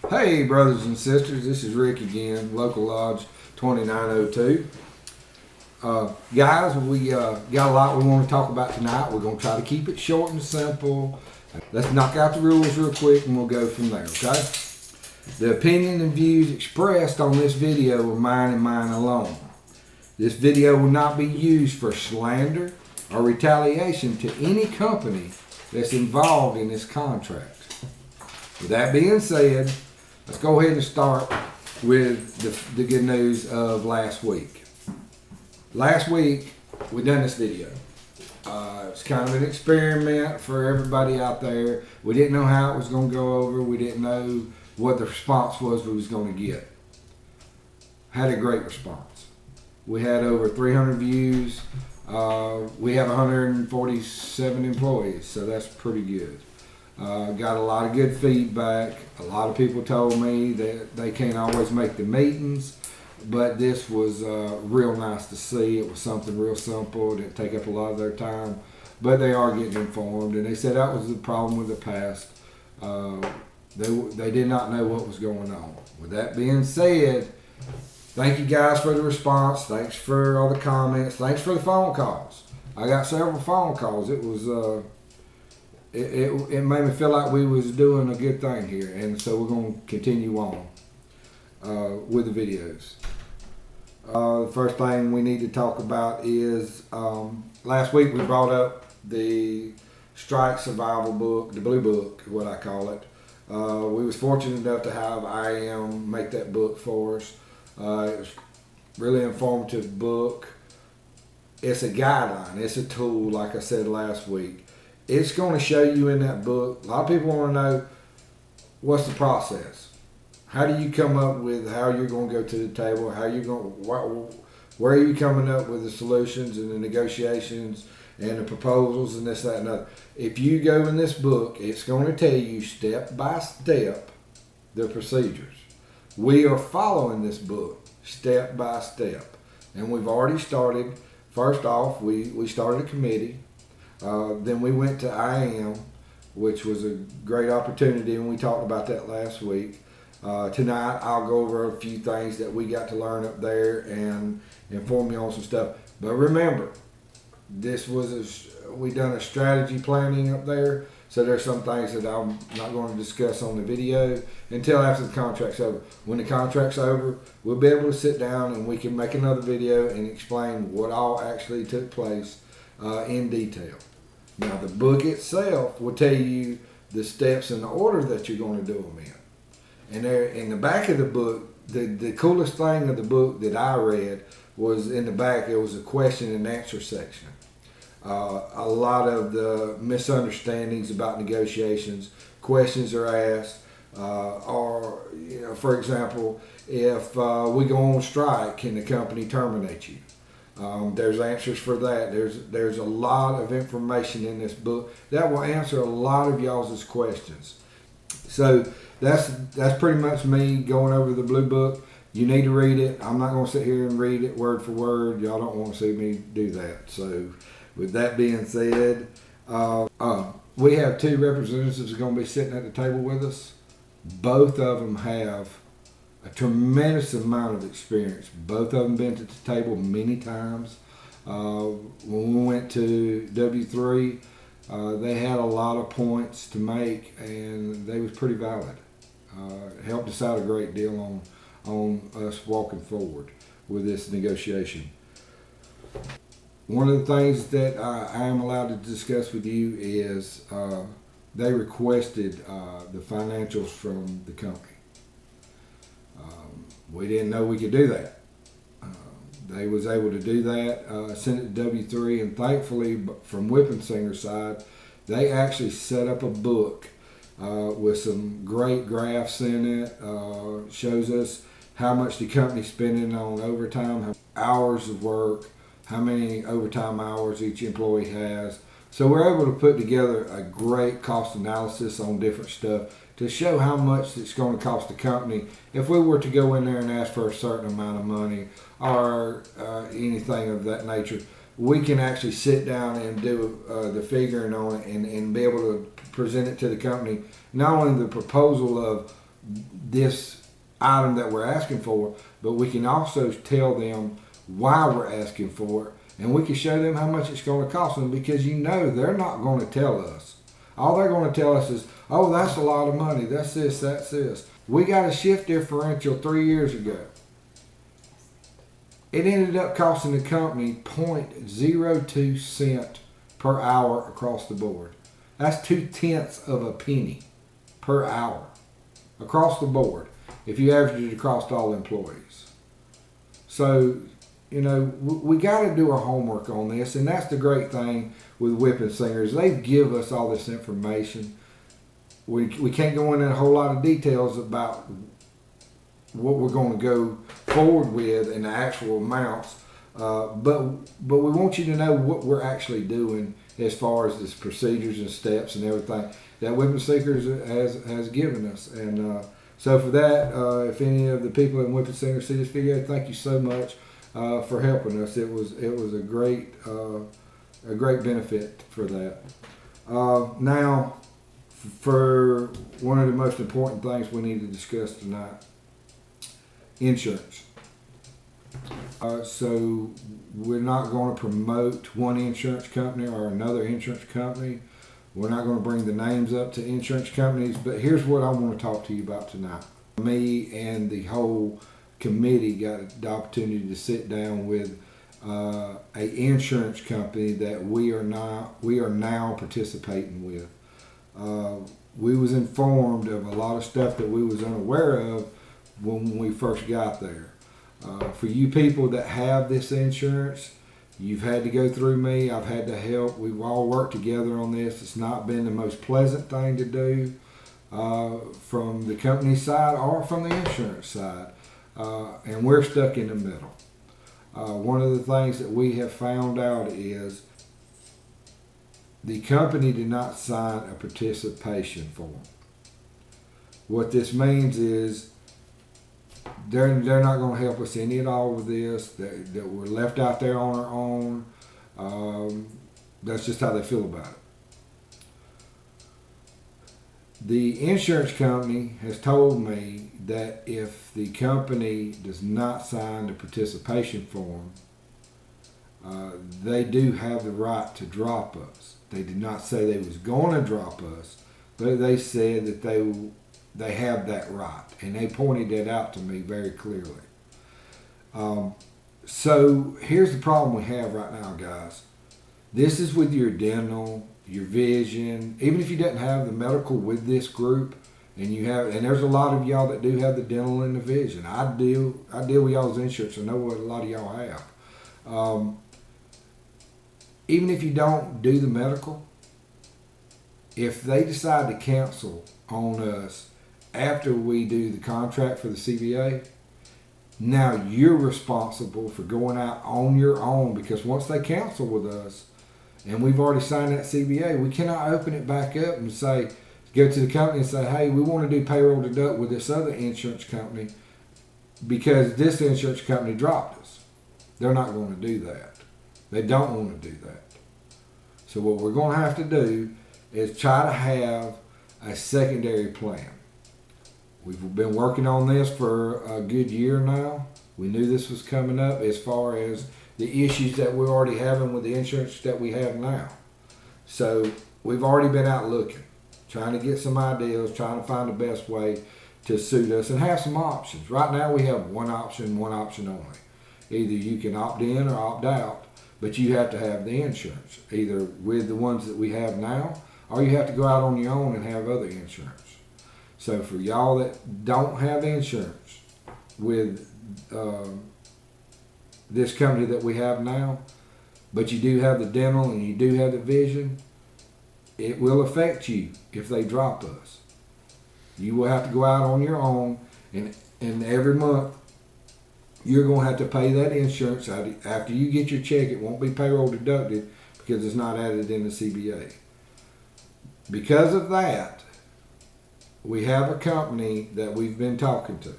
Hey, brothers and sisters, this is Rick again, Local Lodge 2902. Guys, we got a lot we want to talk about tonight. We're going to try to keep it short and simple. Let's knock out the rules real quick and we'll go from there, okay? The opinion and views expressed on this video are mine and mine alone. This video will not be used for slander or retaliation to any company that's involved in this contract. With that being said, let's go ahead and start with the good news of last week. Last week, we done this video. It's kind of an experiment for everybody out there. We didn't know how it was going to go over. We didn't know what the response was we was going to get. Had a great response. We had over 300 views. We have 147 employees, so that's pretty good. Got a lot of good feedback. A lot of people told me that they can't always make the meetings, but this was real nice to see. It was something real simple. It didn't take up a lot of their time, but they are getting informed. And they said that was the problem with the past. They did not know what was going on. With that being said, thank you guys for the response. Thanks for all the comments. Thanks for the phone calls. I got several phone calls. It was it made me feel like we was doing a good thing here, and so we're going to continue on with the videos. The first thing we need to talk about is last week we brought up the Strike Survival book, the Blue Book, what I call it. We was fortunate enough to have IAM make that book for us. It was a really informative book. It's a guideline. It's a tool, like I said last week. It's going to show you in that book. A lot of people want to know what's the process. How do you come up with how you're going to go to the table? How you going? Where are you coming up with the solutions and the negotiations and the proposals and this, that, and other? If you go in this book, it's going to tell you step by step the procedures. We are following this book step by step, and we've already started. First off, we started a committee. Then we went to IAM, which was a great opportunity, and we talked about that last week. Tonight, I'll go over a few things that we got to learn up there and inform you on some stuff. But remember, we done a strategy planning up there, so there's some things that I'm not going to discuss on the video until after the contract's over. When the contract's over, we'll be able to sit down and we can make another video and explain what all actually took place in detail. Now, the book itself will tell you the steps and the order that you're going to do them in. And there in the back of the book, the coolest thing of the book that I read was in the back, it was a question and answer section. A lot of the misunderstandings about negotiations, questions are asked, or, for example, if we go on strike, can the company terminate you? There's answers for that. There's a lot of information in this book that will answer a lot of y'all's questions. So that's pretty much me going over the Blue Book. You need to read it. I'm not going to sit here and read it word for word. Y'all don't want to see me do that. So with that being said, we have two representatives that are going to be sitting at the table with us. Both of them have a tremendous amount of experience. Both of them been to the table many times. When we went to W3, they had a lot of points to make, and they was pretty valid. Helped us out a great deal on us walking forward with this negotiation. One of the things that I am allowed to discuss with you is they requested the financials from the company. We didn't know we could do that. They was able to do that, sent it to W3, and thankfully from Whippensinger's side, they actually set up a book with some great graphs in it. Shows us how much the company's spending on overtime, hours of work, how many overtime hours each employee has. So we're able to put together a great cost analysis on different stuff to show how much it's going to cost the company if we were to go in there and ask for a certain amount of money or anything of that nature. We can actually sit down and do the figuring on it and be able to present it to the company. Not only the proposal of this item that we're asking for, but we can also tell them why we're asking for it, and we can show them how much it's going to cost them, because they're not going to tell us. All they're going to tell us is, oh, that's a lot of money, that's this, that's this. We got a shift differential 3 years ago. It ended up costing the company 0.02 cent per hour across the board. That's 0.2 of a penny per hour across the board if you average it across all employees. So, we got to do our homework on this, and that's the great thing with Whipping Singers. They give us all this information. We can't go into a whole lot of details about what we're going to go forward with and the actual amounts, but we want you to know what we're actually doing as far as the procedures and steps and everything that Whipping Singers has given us. And so for that, if any of the people in Whipping Singers see this video, thank you so much for helping us. It was a great benefit for that. Now, for one of the most important things we need to discuss tonight, insurance. So we're not going to promote one insurance company or another insurance company. We're not going to bring the names up to insurance companies, but here's what I want to talk to you about tonight. Me and the whole committee got the opportunity to sit down with a insurance company that we are now participating with. We was informed of a lot of stuff that we was unaware of when we first got there. For you people that have this insurance, you've had to go through me. I've had to help. We've all worked together on this. It's not been the most pleasant thing to do from the company side or from the insurance side. And we're stuck in the middle. One of the things that we have found out is the company did not sign a participation form. What this means is they're not going to help us any at all with this. That we're left out there on our own. That's just how they feel about it. The insurance company has told me that if the company does not sign the participation form, they do have the right to drop us. They did not say they was going to drop us, but they said that they have that right, and they pointed that out to me very clearly. So here's the problem we have right now, guys. This is with your dental, your vision. Even if you didn't have the medical with this group, and there's a lot of y'all that do have the dental and the vision. I deal with y'all's insurance. I know what a lot of y'all have. Even if you don't do the medical, if they decide to cancel on us after we do the contract for the CBA, now you're responsible for going out on your own, because once they cancel with us and we've already signed that CBA, we cannot open it back up and go to the company and say, hey, we want to do payroll deduct with this other insurance company because this insurance company dropped us. They're not going to do that. They don't want to do that. So what we're going to have to do is try to have a secondary plan. We've been working on this for a good year now. We knew this was coming up as far as the issues that we're already having with the insurance that we have now. So we've already been out looking, trying to get some ideas, trying to find the best way to suit us and have some options. Right now we have one option only. Either you can opt in or opt out, but you have to have the insurance, either with the ones that we have now, or you have to go out on your own and have other insurance. So for y'all that don't have insurance with this company that we have now, but you do have the dental and you do have the vision, it will affect you if they drop us. You will have to go out on your own, and every month you're going to have to pay that insurance. After you get your check, it won't be payroll deducted because it's not added in the CBA. Because of that, we have a company that we've been talking to.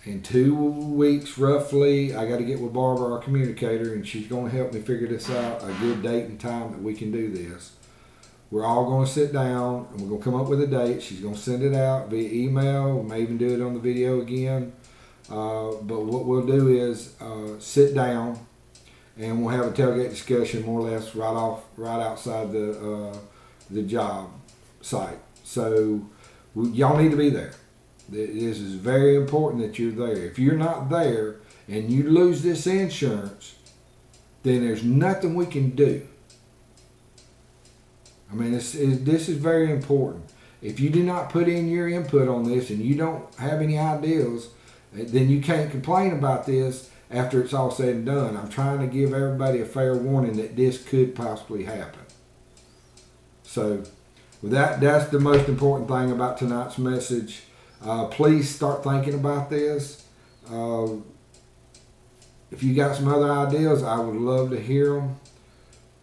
In 2 weeks, roughly, I got to get with Barbara, our communicator, and she's going to help me figure this out, a good date and time that we can do this. We're all going to sit down and we're going to come up with a date. She's going to send it out via email. We may even do it on the video again. But what we'll do is sit down and we'll have a tailgate discussion more or less right outside the job site. So y'all need to be there. This is very important that you're there. If you're not there and you lose this insurance, then there's nothing we can do. I mean, this is very important. If you do not put in your input on this and you don't have any ideas, then you can't complain about this after it's all said and done. I'm trying to give everybody a fair warning that this could possibly happen. So, with that's the most important thing about tonight's message. Please start thinking about this. If you got some other ideas, I would love to hear them.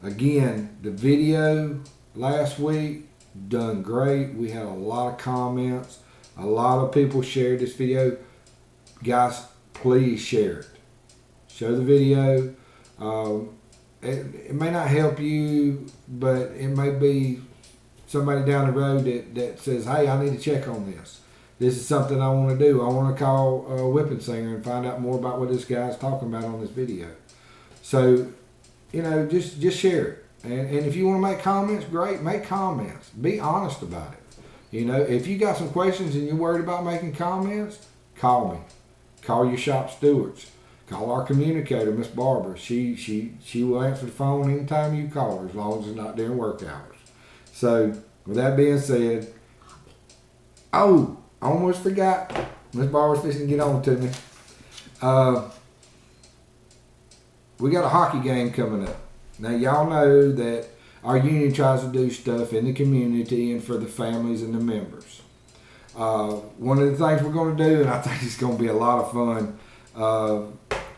Again, the video last week done great. We had a lot of comments. A lot of people shared this video. Guys, please share it. Show the video. It may not help you, but it may be somebody down the road that says, hey, I need to check on this. This is something I want to do. I want to call Whipping Singer and find out more about what this guy's talking about on this video. So, just share it. And if you want to make comments, great, make comments. Be honest about it. If you got some questions and you're worried about making comments, call me. Call your shop stewards. Call our communicator, Miss Barbara. She will answer the phone anytime you call her, as long as it's not during work hours. So, with that being said, I almost forgot. Miss Barbara's fixing to get on to me. We got a hockey game coming up. Now, y'all know that our union tries to do stuff in the community and for the families and the members. One of the things we're going to do, and I think it's going to be a lot of fun,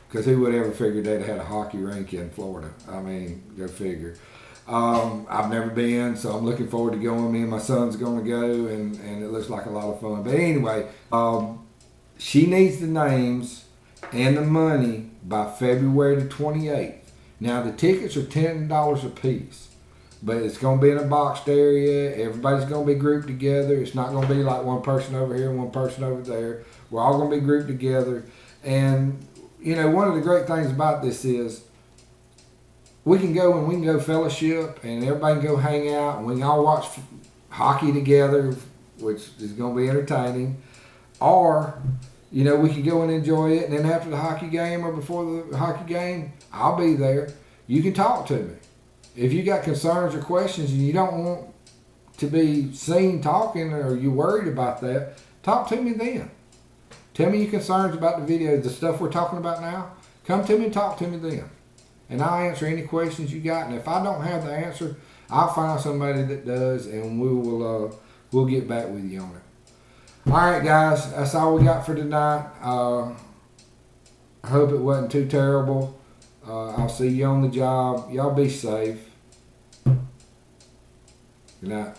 because who would ever figure they'd had a hockey rink in Florida? I mean, go figure. I've never been, so I'm looking forward to going. Me and my son's going to go, and it looks like a lot of fun. But anyway, she needs the names and the money by February the 28th. Now, the tickets are $10 a piece, but it's going to be in a boxed area. Everybody's going to be grouped together. It's not going to be like one person over here and one person over there. We're all going to be grouped together. And, one of the great things about this is we can go fellowship and everybody can go hang out and we can all watch hockey together, which is going to be entertaining. Or, we can go and enjoy it, and then after the hockey game or before the hockey game, I'll be there. You can talk to me. If you got concerns or questions and you don't want to be seen talking or you're worried about that, talk to me then. Tell me your concerns about the video, the stuff we're talking about now. Come to me and talk to me then. And I'll answer any questions you got. And if I don't have the answer, I'll find somebody that does, and we'll get back with you on it. All right, guys, that's all we got for tonight. I hope it wasn't too terrible. I'll see you on the job. Y'all be safe. Good night.